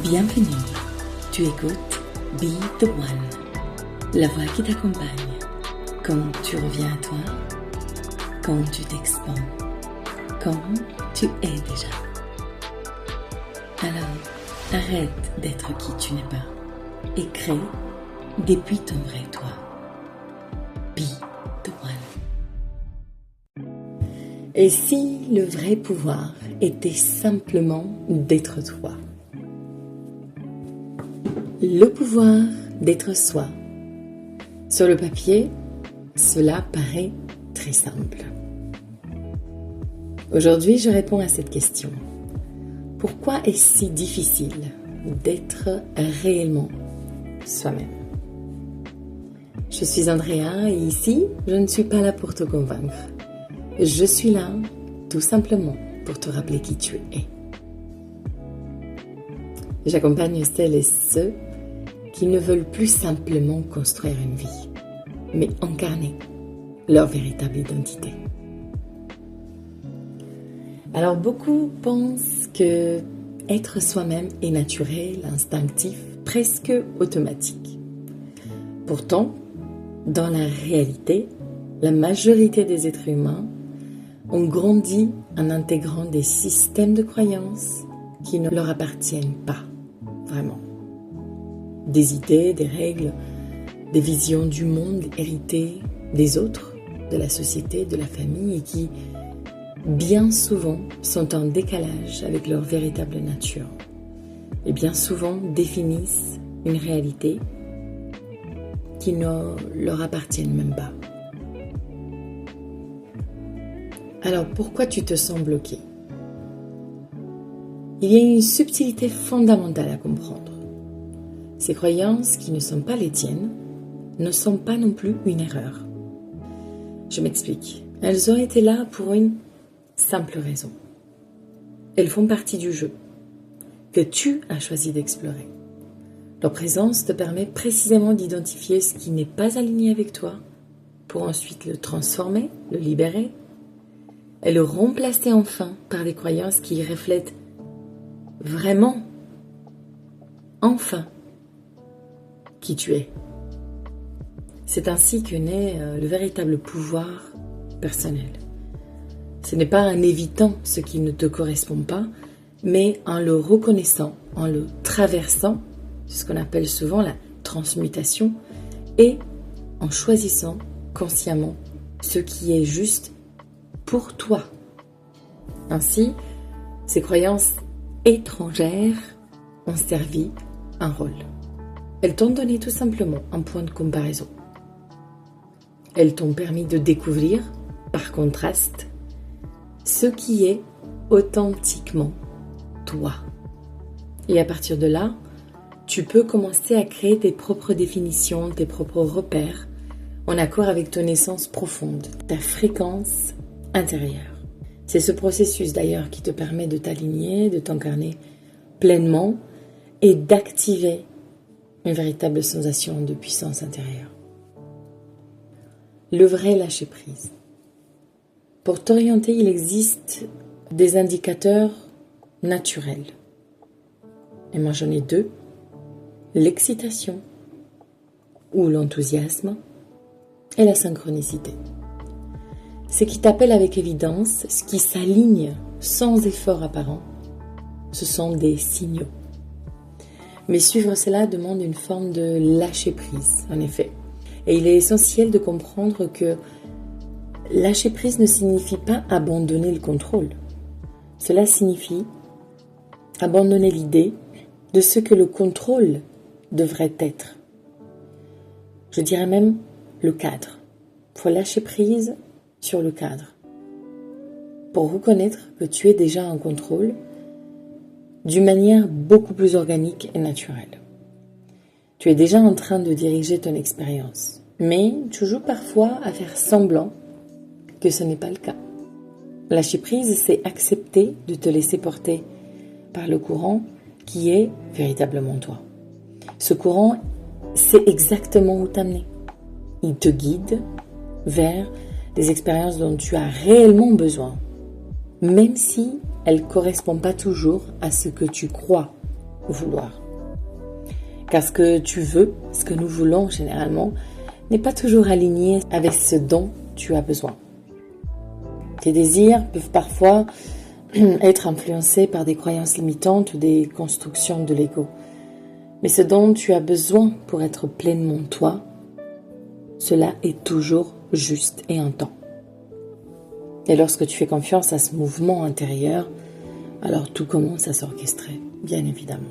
Bienvenue, tu écoutes Be The One, la voix qui t'accompagne quand tu reviens à toi, quand tu t'expands, quand tu es déjà. Alors, arrête d'être qui tu n'es pas et crée depuis ton vrai toi. Be The One. Et si le vrai pouvoir était simplement d'être toi? Le pouvoir d'être soi. Sur le papier, cela paraît très simple. Aujourd'hui, je réponds à cette question. Pourquoi est-ce si difficile d'être réellement soi-même? Je suis Andrea et ici, je ne suis pas là pour te convaincre. Je suis là tout simplement pour te rappeler qui tu es. J'accompagne celles et ceux qui ne veulent plus simplement construire une vie, mais incarner leur véritable identité. Alors beaucoup pensent que être soi-même est naturel, instinctif, presque automatique. Pourtant, dans la réalité, la majorité des êtres humains ont grandi en intégrant des systèmes de croyances qui ne leur appartiennent pas vraiment. Des idées, des règles, des visions du monde héritées des autres, de la société, de la famille et qui, bien souvent, sont en décalage avec leur véritable nature et bien souvent définissent une réalité qui ne leur appartient même pas. Alors pourquoi tu te sens bloqué? Il y a une subtilité fondamentale à comprendre. Ces croyances qui ne sont pas les tiennes ne sont pas non plus une erreur. Je m'explique. Elles ont été là pour une simple raison. Elles font partie du jeu que tu as choisi d'explorer. Leur présence te permet précisément d'identifier ce qui n'est pas aligné avec toi pour ensuite le transformer, le libérer et le remplacer enfin par des croyances qui reflètent vraiment, enfin, qui tu es. C'est ainsi que naît le véritable pouvoir personnel. Ce n'est pas en évitant ce qui ne te correspond pas, mais en le reconnaissant, en le traversant, c'est ce qu'on appelle souvent la transmutation, et en choisissant consciemment ce qui est juste pour toi. Ainsi, ces croyances étrangères ont servi un rôle. Elles t'ont donné tout simplement un point de comparaison. Elles t'ont permis de découvrir, par contraste, ce qui est authentiquement toi. Et à partir de là, tu peux commencer à créer tes propres définitions, tes propres repères, en accord avec ton essence profonde, ta fréquence intérieure. C'est ce processus d'ailleurs qui te permet de t'aligner, de t'incarner pleinement et d'activer une véritable sensation de puissance intérieure. Le vrai lâcher-prise. Pour t'orienter, il existe des indicateurs naturels. Et moi j'en ai deux. L'excitation ou l'enthousiasme et la synchronicité. Ce qui t'appelle avec évidence, ce qui s'aligne sans effort apparent, ce sont des signaux. Mais suivre cela demande une forme de lâcher-prise, en effet. Et il est essentiel de comprendre que lâcher-prise ne signifie pas abandonner le contrôle. Cela signifie abandonner l'idée de ce que le contrôle devrait être. Je dirais même le cadre. Il faut lâcher prise sur le cadre pour reconnaître que tu es déjà en contrôle d'une manière beaucoup plus organique et naturelle. Tu es déjà en train de diriger ton expérience, mais tu joues parfois à faire semblant que ce n'est pas le cas. Lâcher prise, c'est accepter de te laisser porter par le courant qui est véritablement toi. Ce courant, c'est exactement où t'amener. Il te guide vers des expériences dont tu as réellement besoin, même si elles ne correspondent pas toujours à ce que tu crois vouloir. Car ce que tu veux, ce que nous voulons généralement, n'est pas toujours aligné avec ce dont tu as besoin. Tes désirs peuvent parfois être influencés par des croyances limitantes ou des constructions de l'ego. Mais ce dont tu as besoin pour être pleinement toi, cela est toujours juste et en temps. Et lorsque tu fais confiance à ce mouvement intérieur, alors tout commence à s'orchestrer, bien évidemment.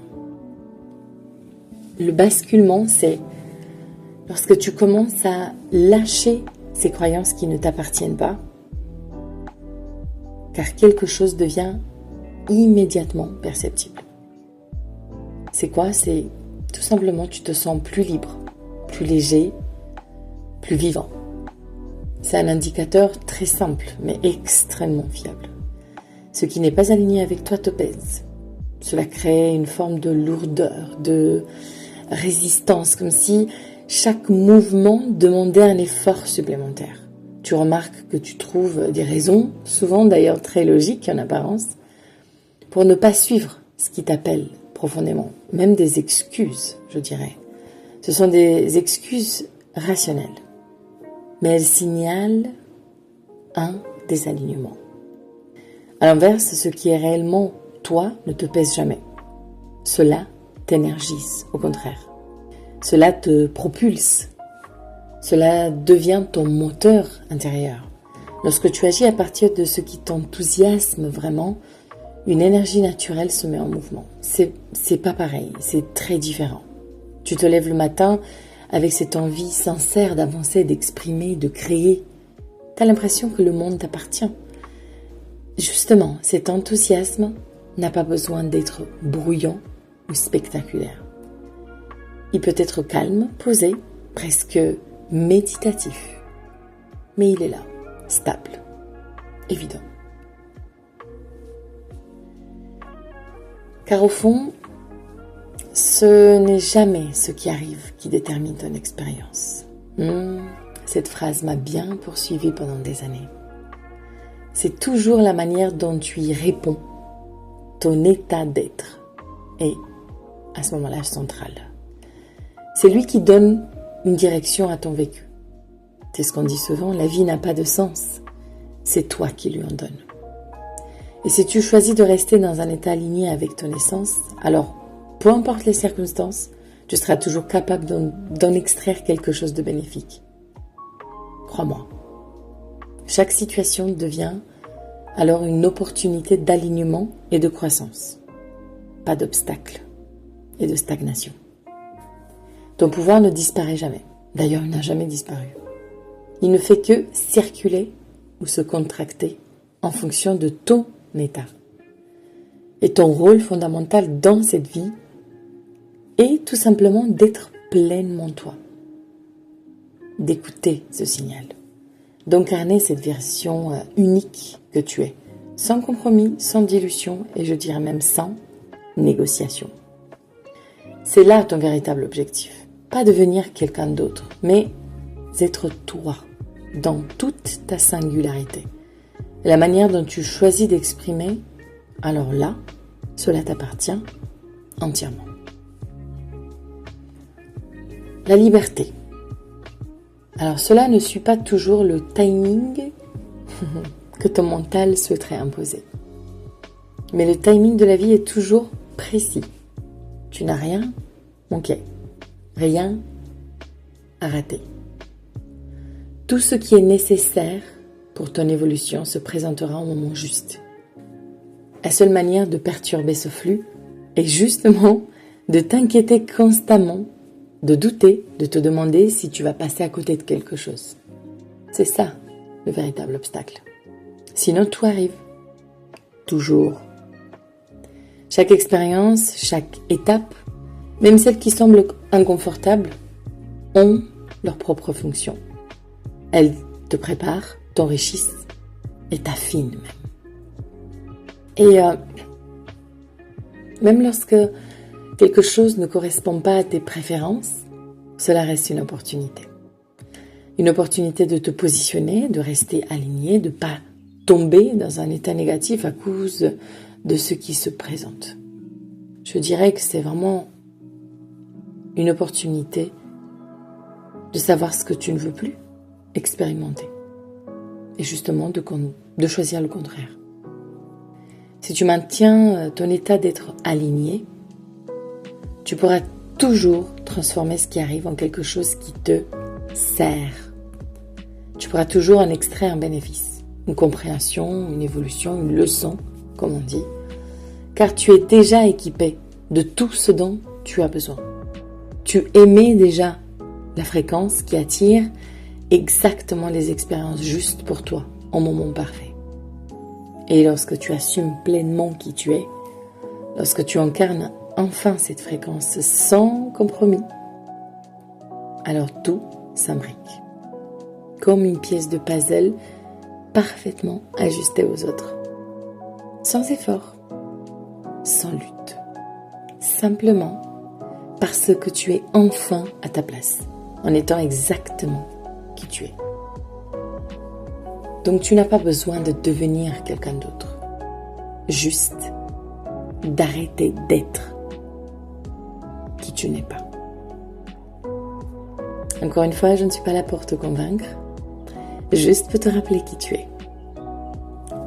Le basculement, c'est lorsque tu commences à lâcher ces croyances qui ne t'appartiennent pas, car quelque chose devient immédiatement perceptible. C'est quoi? C'est tout simplement tu te sens plus libre, plus léger, plus vivant. C'est un indicateur très simple, mais extrêmement fiable. Ce qui n'est pas aligné avec toi te pèse. Cela crée une forme de lourdeur, de résistance, comme si chaque mouvement demandait un effort supplémentaire. Tu remarques que tu trouves des raisons, souvent d'ailleurs très logiques en apparence, pour ne pas suivre ce qui t'appelle profondément, même des excuses, je dirais. Ce sont des excuses rationnelles, mais elles signalent un désalignement. À l'inverse, ce qui est réellement toi ne te pèse jamais. Cela t'énergise, au contraire. Cela te propulse. Cela devient ton moteur intérieur. Lorsque tu agis à partir de ce qui t'enthousiasme vraiment, une énergie naturelle se met en mouvement. C'est pas pareil, c'est très différent. Tu te lèves le matin avec cette envie sincère d'avancer, d'exprimer, de créer. Tu as l'impression que le monde t'appartient. Justement, cet enthousiasme n'a pas besoin d'être bruyant ou spectaculaire. Il peut être calme, posé, presque méditatif. Mais il est là, stable, évident. Car au fond, ce n'est jamais ce qui arrive qui détermine ton expérience. Cette phrase m'a bien poursuivie pendant des années. C'est toujours la manière dont tu y réponds, ton état d'être est à ce moment-là central. C'est lui qui donne une direction à ton vécu. C'est ce qu'on dit souvent, la vie n'a pas de sens. C'est toi qui lui en donnes. Et si tu choisis de rester dans un état aligné avec ton essence, alors, peu importe les circonstances, tu seras toujours capable d'en extraire quelque chose de bénéfique. Crois-moi. Chaque situation devient alors une opportunité d'alignement et de croissance. Pas d'obstacle et de stagnation. Ton pouvoir ne disparaît jamais. D'ailleurs, il n'a jamais disparu. Il ne fait que circuler ou se contracter en fonction de ton état. Et ton rôle fondamental dans cette vie est tout simplement d'être pleinement toi. D'écouter ce signal. D'incarner cette version unique que tu es. Sans compromis, sans dilution et je dirais même sans négociation. C'est là ton véritable objectif. Pas devenir quelqu'un d'autre, mais être toi, dans toute ta singularité. Et la manière dont tu choisis d'exprimer, alors là, cela t'appartient entièrement. La liberté. Alors cela ne suit pas toujours le timing que ton mental souhaiterait imposer. Mais le timing de la vie est toujours précis. Tu n'as rien manqué, rien à rater. Tout ce qui est nécessaire pour ton évolution se présentera au moment juste. La seule manière de perturber ce flux est justement de t'inquiéter constamment, de douter, de te demander si tu vas passer à côté de quelque chose. C'est ça le véritable obstacle. Sinon, tout arrive. Toujours. Chaque expérience, chaque étape, même celles qui semblent inconfortables, ont leur propre fonction. Elles te préparent, t'enrichissent et t'affinent même. Et même lorsque quelque chose ne correspond pas à tes préférences, cela reste une opportunité. Une opportunité de te positionner, de rester aligné, de ne pas tomber dans un état négatif à cause de ce qui se présente. je dirais que c'est vraiment une opportunité de savoir ce que tu ne veux plus expérimenter. Et justement de choisir le contraire. Si tu maintiens ton état d'être aligné, tu pourras toujours transformer ce qui arrive en quelque chose qui te sert. Tu pourras toujours en extraire un bénéfice, une compréhension, une évolution, une leçon, comme on dit, car tu es déjà équipé de tout ce dont tu as besoin. Tu émets déjà la fréquence qui attire exactement les expériences justes pour toi, au moment parfait. Et lorsque tu assumes pleinement qui tu es, lorsque tu incarnes enfin cette fréquence sans compromis, alors tout s'imbrique, comme une pièce de puzzle parfaitement ajustée aux autres, sans effort, sans lutte, simplement parce que tu es enfin à ta place, en étant exactement qui tu es. Donc tu n'as pas besoin de devenir quelqu'un d'autre, juste d'arrêter d'être qui tu n'es pas. Encore une fois, je ne suis pas là pour te convaincre, juste pour te rappeler qui tu es.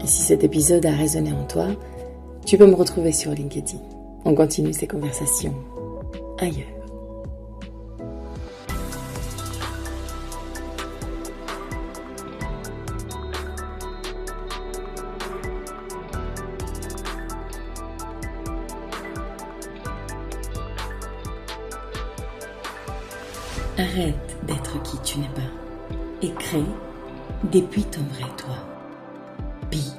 Et si cet épisode a résonné en toi, tu peux me retrouver sur LinkedIn. On continue ces conversations ailleurs. Arrête d'être qui tu n'es pas et crée depuis ton vrai toi. Be